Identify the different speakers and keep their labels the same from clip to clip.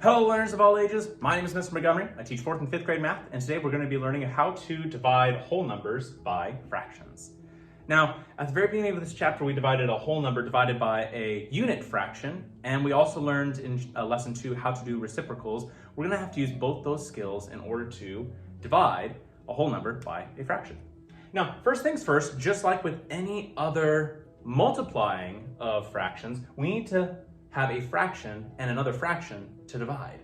Speaker 1: Hello learners of all ages, my name is Mr. Montgomery. I teach 4th and 5th grade math, and today we're going to be learning how to divide whole numbers by fractions. Now, at the very beginning of this chapter, we divided a whole number divided by a unit fraction, and we also learned in lesson 2 how to do reciprocals. We're going to have to use both those skills in order to divide a whole number by a fraction. Now, first things first, just like with any other multiplying of fractions, we need to have a fraction and another fraction to divide.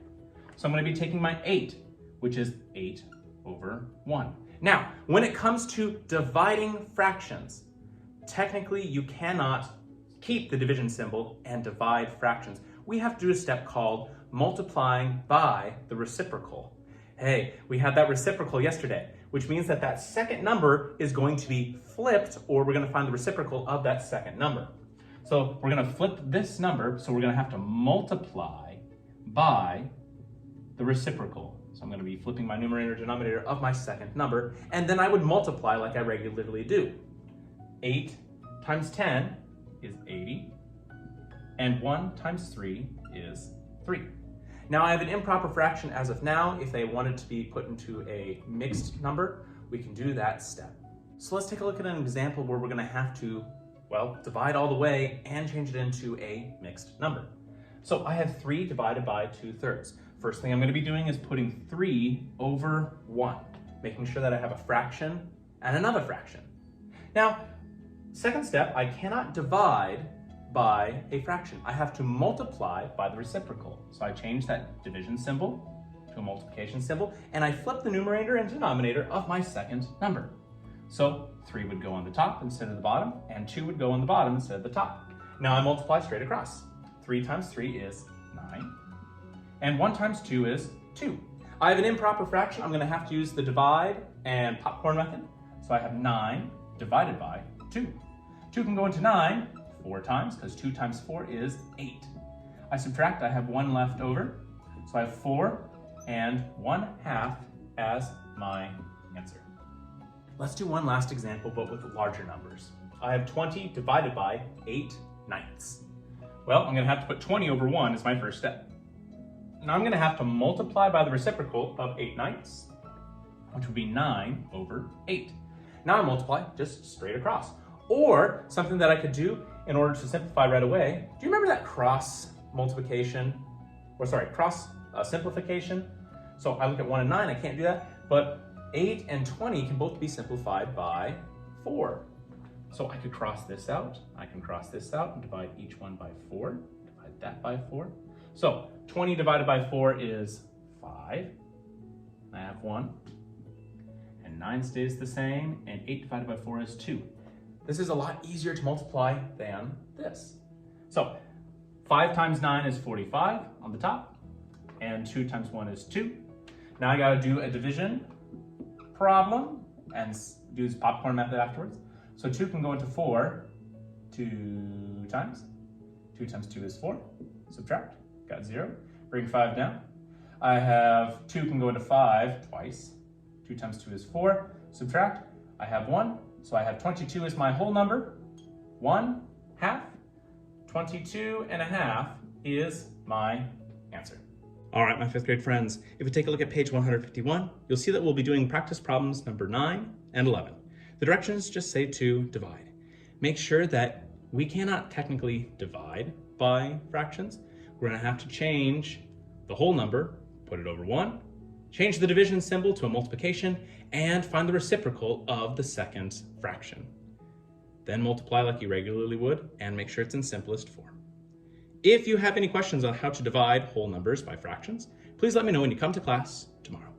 Speaker 1: So I'm going to be taking my 8, which is 8 over 1. Now, when it comes to dividing fractions, technically you cannot keep the division symbol and divide fractions. We have to do a step called multiplying by the reciprocal. Hey, we had that reciprocal yesterday, which means that that second number is going to be flipped, or we're going to find the reciprocal of that second number. So we're going to flip this number, so we're going to have to multiply by the reciprocal. So I'm going to be flipping my numerator and denominator of my second number, and then I would multiply like I regularly do. 8 times 10 is 80, and 1 times 3 is 3. Now I have an improper fraction as of now. If they wanted to be put into a mixed number, we can do that step. So let's take a look at an example where we're going to have to divide all the way and change it into a mixed number. So I have 3 divided by 2/3. First thing I'm going to be doing is putting 3 over 1, making sure that I have a fraction and another fraction. Now, second step, I cannot divide by a fraction. I have to multiply by the reciprocal. So I change that division symbol to a multiplication symbol, and I flip the numerator and denominator of my second number. So 3 would go on the top instead of the bottom, and 2 would go on the bottom instead of the top. Now I multiply straight across. 3 times 3 is 9, and 1 times 2 is 2. I have an improper fraction. I'm going to have to use the divide and popcorn method. So I have 9 divided by 2. 2 can go into 9 4 times, because 2 times 4 is 8. I subtract, I have 1 left over. So I have 4 and 1/2 as my answer. Let's do one last example, but with larger numbers. I have 20 divided by 8/9. Well, I'm going to have to put 20 over 1 as my first step. Now I'm going to have to multiply by the reciprocal of 8/9, which would be 9 over 8. Now I multiply just straight across. Or something that I could do in order to simplify right away. Do you remember that cross simplification? So I look at 1 and 9, I can't do that, but 8 and 20 can both be simplified by 4. So I could cross this out, I can cross this out and divide each one by 4, divide that by 4. So 20 divided by 4 is 5, I have 1, and 9 stays the same, and 8 divided by 4 is 2. This is a lot easier to multiply than this. So 5 times 9 is 45 on the top, and 2 times 1 is 2. Now I gotta do a division problem and do this popcorn method afterwards. So 2 can go into 4 2 times. 2 times 2 is 4. Subtract, got 0. Bring 5 down. I have 2 can go into 5 twice. 2 times 2 is 4. Subtract, I have 1. So I have 22 is my whole number. 1/2. 22.5 is my answer. All right, my 5th grade friends, if you take a look at page 151, you'll see that we'll be doing practice problems number 9 and 11. The directions just say to divide. Make sure that we cannot technically divide by fractions. We're going to have to change the whole number, put it over 1, change the division symbol to a multiplication, and find the reciprocal of the second fraction. Then multiply like you regularly would, and make sure it's in simplest form. If you have any questions on how to divide whole numbers by fractions, please let me know when you come to class tomorrow.